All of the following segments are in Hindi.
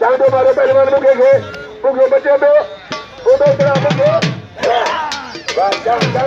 चांदो मारो पहलवान मुके के मुके बच्चे पे वो दो तरह मुके वाह चांदो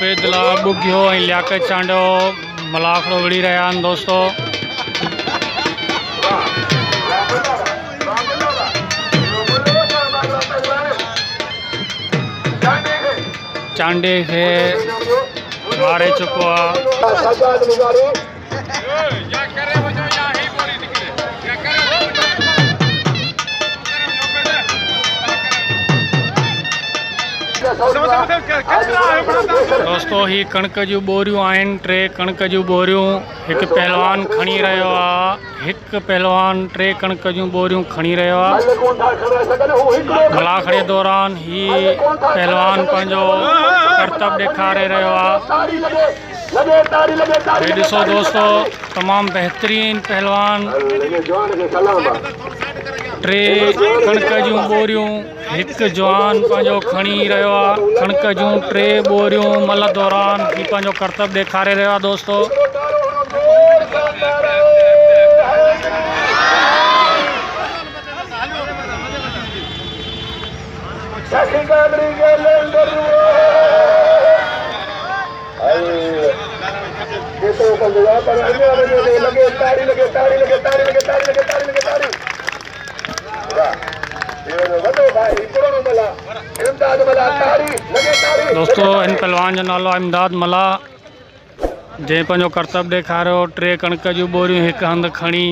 पेदला बुग्यो ऐं लियाकत चांडो मलाखड़ो विड़ी रहा आहिनि दोस्तो। चांडे खे मारे चुको आहे। दोस्तों ही कणक जूं बोरियूं आहिनि, 3 कणक जूं बोरियूं हिकु पहलवान खणी रहियो आहे। हिकु पहलवान 3 कणक जूं बोरियूं खणी रहियो आहे। मलाखड़े दौरान ही पहलवान पंहिंजो करतब ॾेखारे रहियो आहे। हे ॾिसो दोस्तो, तमामु बहितरीन पहलवान 3 कणक जूं बोरियूं हिकु जवान पंहिंजो खणी रहियो आहे। कणक जूं 3 बोरियूं मल दौरान ही पंहिंजो करतब ॾेखारे रहियो आहे दोस्तो। दोस्तों इन पहलवान जो नालो इमदाद मला, जंहिं पंहिंजो करतब ॾेखारियो। 3 कणक जूं बोरियूं हिकु हंधि खणी।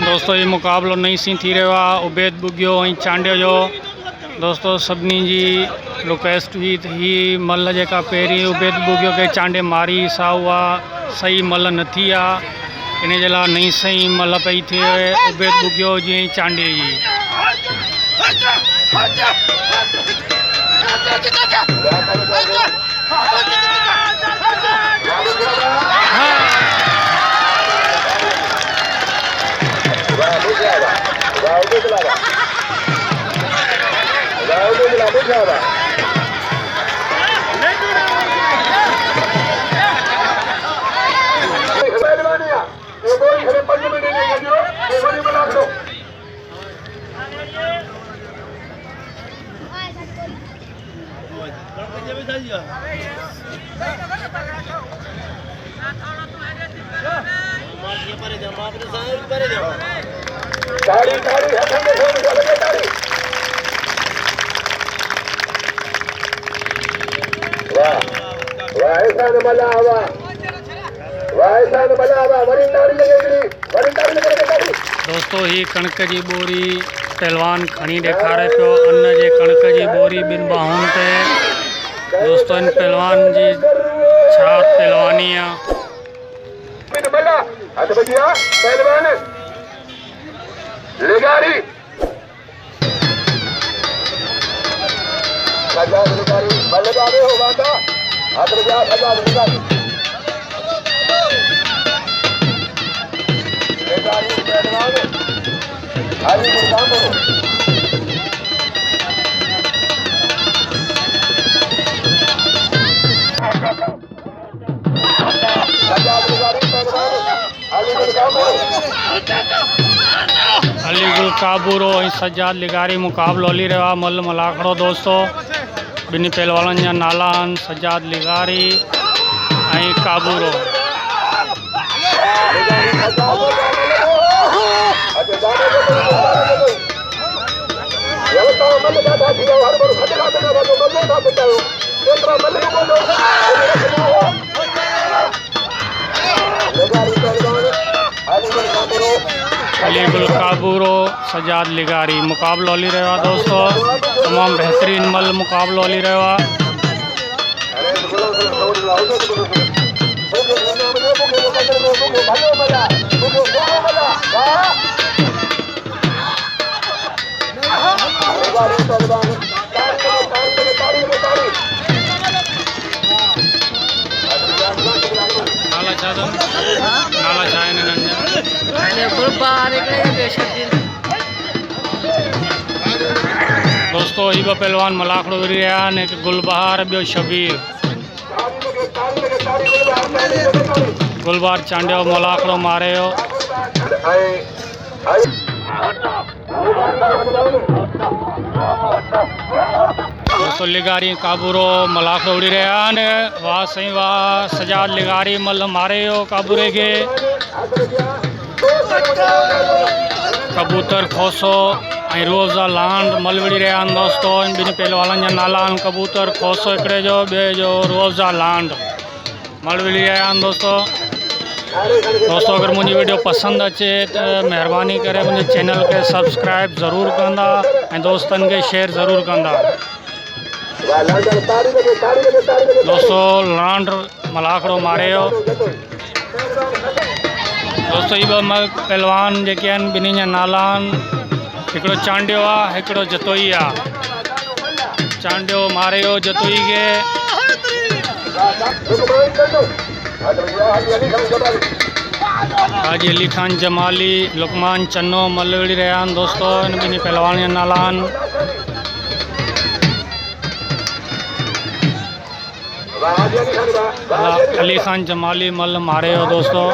दोस्तों ये मुकाबलो नई सी थी रहियो आहे उबैद बुग्यो ऐं चांडे जो। दोस्तों सभिनी जी रिक्वेस्ट हुई त ही मल जेका पहिरीं उबैद बुग्यो खे चांडे मारी सा उहा सही मल न थी आहे। इन जे लाइ नई सही मल पई थिए उबैद बुग्यो जी ऐं चांडे जी। दोस्तों ही कणक जी बोरी पहलवान खणी ॾेखारे पियो। अन्न जे कणक जी बोरी 2 बाहुनि ते। दोस्तों इन पहलवान जी छा पहलवानी आहे। अली गुल काबूरो ऐं सजाद लिगारी मुकाबलो हली रहियो आहे मल मलाखड़ो दोस्तों। ॿिनी पहलवाननि जा नाला आहिनि सजाद लिगारी ऐं काबूरो। अलीगुल काबूरो सजाद लिगारी मुकाबलो हली रहियो आहे दोस्तों। तमामु बहितरीनु मल मुकाबलो हली रहियो आहे। नाला छा अथव? नाला छा आहिनि हिननि जा? दोस्तों ही ॿ पहलवान मलाखड़ो विरी रहिया आहिनि, हिकु गुलबहार ॿियो शबीर। गुलबहार चांडियो मलाखड़ो मारे हो। दोस्तों लिगारी काबूरो मलाखड़ो उड़ी रहिया आहिनि। वाह साईं वाह, सजाद लिगारी मल मारे हो काबूरे खे। कबूतर खोसो ऐं रोज़ा लांड मल विड़ी रहिया आहिनि दोस्तों। इन ॿिनी पहलवाननि जा नाला आहिनि कबूतर खोसो हिकिड़े जो, ॿिए जो रोज़ा लांड मल विड़ी रहिया आहिनि दोस्तों। अगर मुझी वीडियो पसंद अचे तो मेहरबानी करे मुझे चैनल के सब्सक्राइब ज़रूर कंदा ऐं दोस्तन के शेयर ज़रूर कंदा। दोस्तों लांड मलाखड़ो मारे हो। दोस्तों ये पहलवान जेके आहिनि ॿिन्ही जा नाला आहिनि, हिकिड़ो चांडियो आहे हिकिड़ो जतोई आहे। चांडियो मारे हो जतोई खे। हाजी अली खान जमाली लुकमान चन्नो मल विड़ी रहिया आहिनि दोस्तों। इन ॿिन्ही पहलवान जा नाला आहिनि। अली खान जमाली मल मारे हो दोस्तों।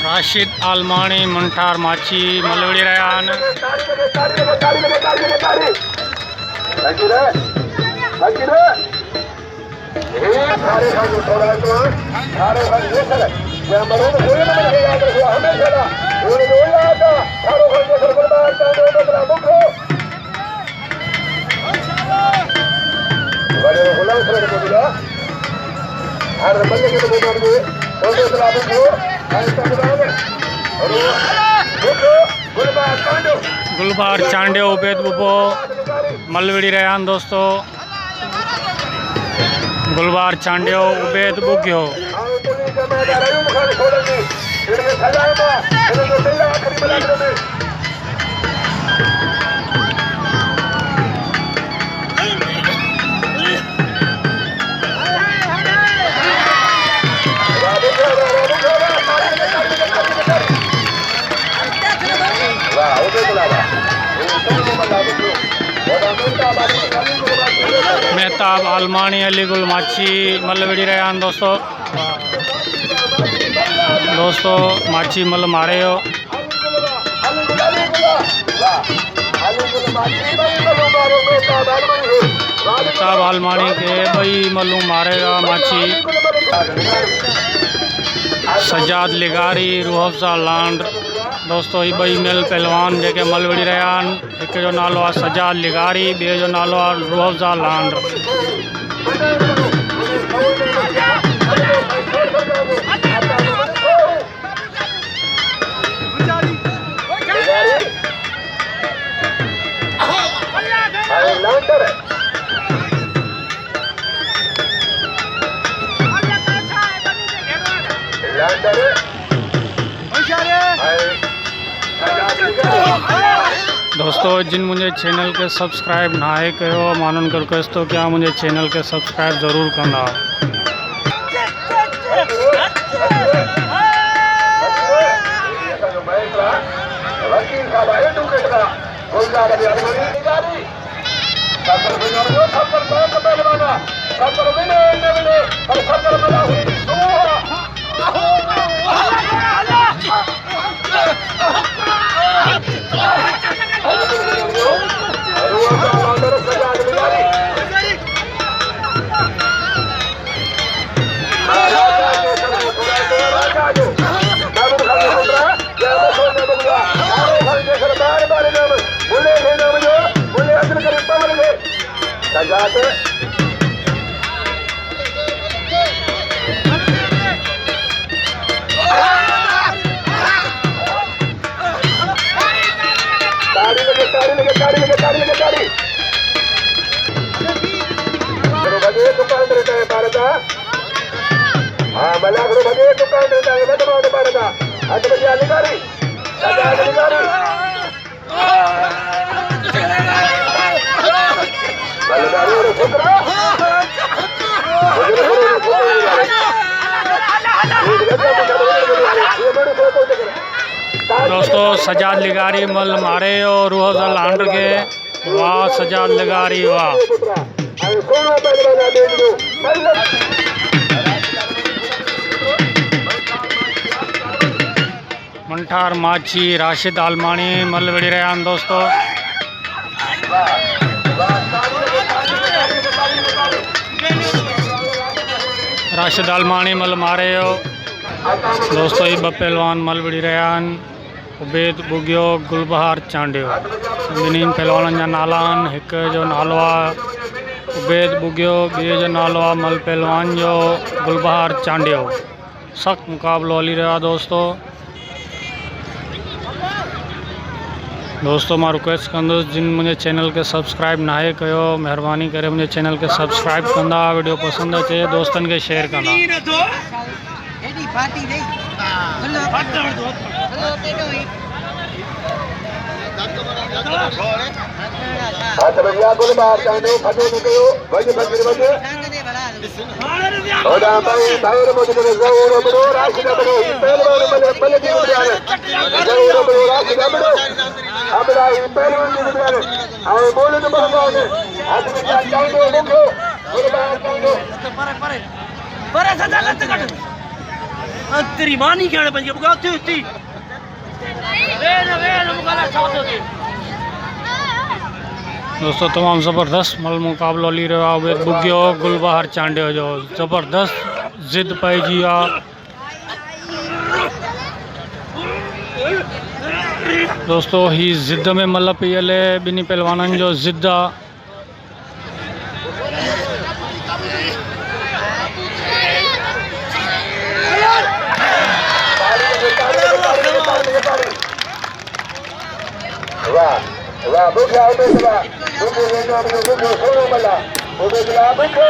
राशिद आलमानी मंठार माछी मल विड़ी रहिया आहिनि। गुलबहार चांडियो उबैद बुबो मल विड़ी रहिया आहिनि दोस्तों। गुलबहार चांडियो उबैद बुगियो। मेहताब आलमानी अलीगुल माछी मल विड़ी रहिया आहिनि दोस्तों। माछी मल मारे हो। मेहताब आलमानी के ॿई मलू मारेगा माछी। सजाद लिगारी रूहफ़ज़ा लांड दोस्तों ही ॿई मेल पहलवान जेके मल विड़ी रहिया आहिनि। हिक जो नालो आहे सजाद लिगारी, ॿिए जो नालो आहे रूहफ़ज़ा लांड। दोस्तों जिन मुझे चैनल के सब्सक्राइब ना है कयो मानन कर रिक्वेस्ट तो क्या मुझे चैनल के सब्सक्राइब ज़रूर करना। वकील साहब आए टूकेट का गुलजार अभी अधूरी गाड़ी सत्तर बुजुर्गों सत्तर पैर पहलवाना सत्तर मिले न मिले और सत्तर मिला हुई दोस्तों सजाद लिगारी मल मारे और रूह लांड के वाह सजाद लिगारी वाह। मंठार माची राशिद आलमानी मल विड़ी रहा दोस्तों। राशिद आलमानी मल मारे हो दोस्तों। ये ब पहलवान मल विड़ी रहा उबैद बुगियो गुलबहार चांडियो ॿिन्हिनि पहलवाननि जा नाला आहिनि। हिक जो नालो आहे उबैद बुगियो, ॿिए जो नालो आहे मल पहलवान जो गुलबहार चांडियो। सख़्तु मुक़ाबिलो हली रहियो आहे दोस्तों मां रिक्वेस्ट कंदुसि जिन मुंहिंजे चैनल के सब्सक्राइब ना है कयो महिरबानी करे मुंहिंजे चैनल के सब्सक्राइब कंदा, वीडियो पसंद अचे दोस्तन के शेयर कंदा। तेरी मां नहीं खेल बन गया दोस्तों तमाम ज़बरदस्त मल मुकाबलो हली रहियो आहे। उबैद बुगियो गुलबहार चांडियो जो ज़बरदस्त ज़िद पइजी आहे। दोस्तों ही ज़िद में मल पई हले, ॿिन्ही पहलवाननि जो ज़िद आहे। वाह वाह बुगिया उबैद बुगियो बुगियो सोनो मला उबैद बुगियो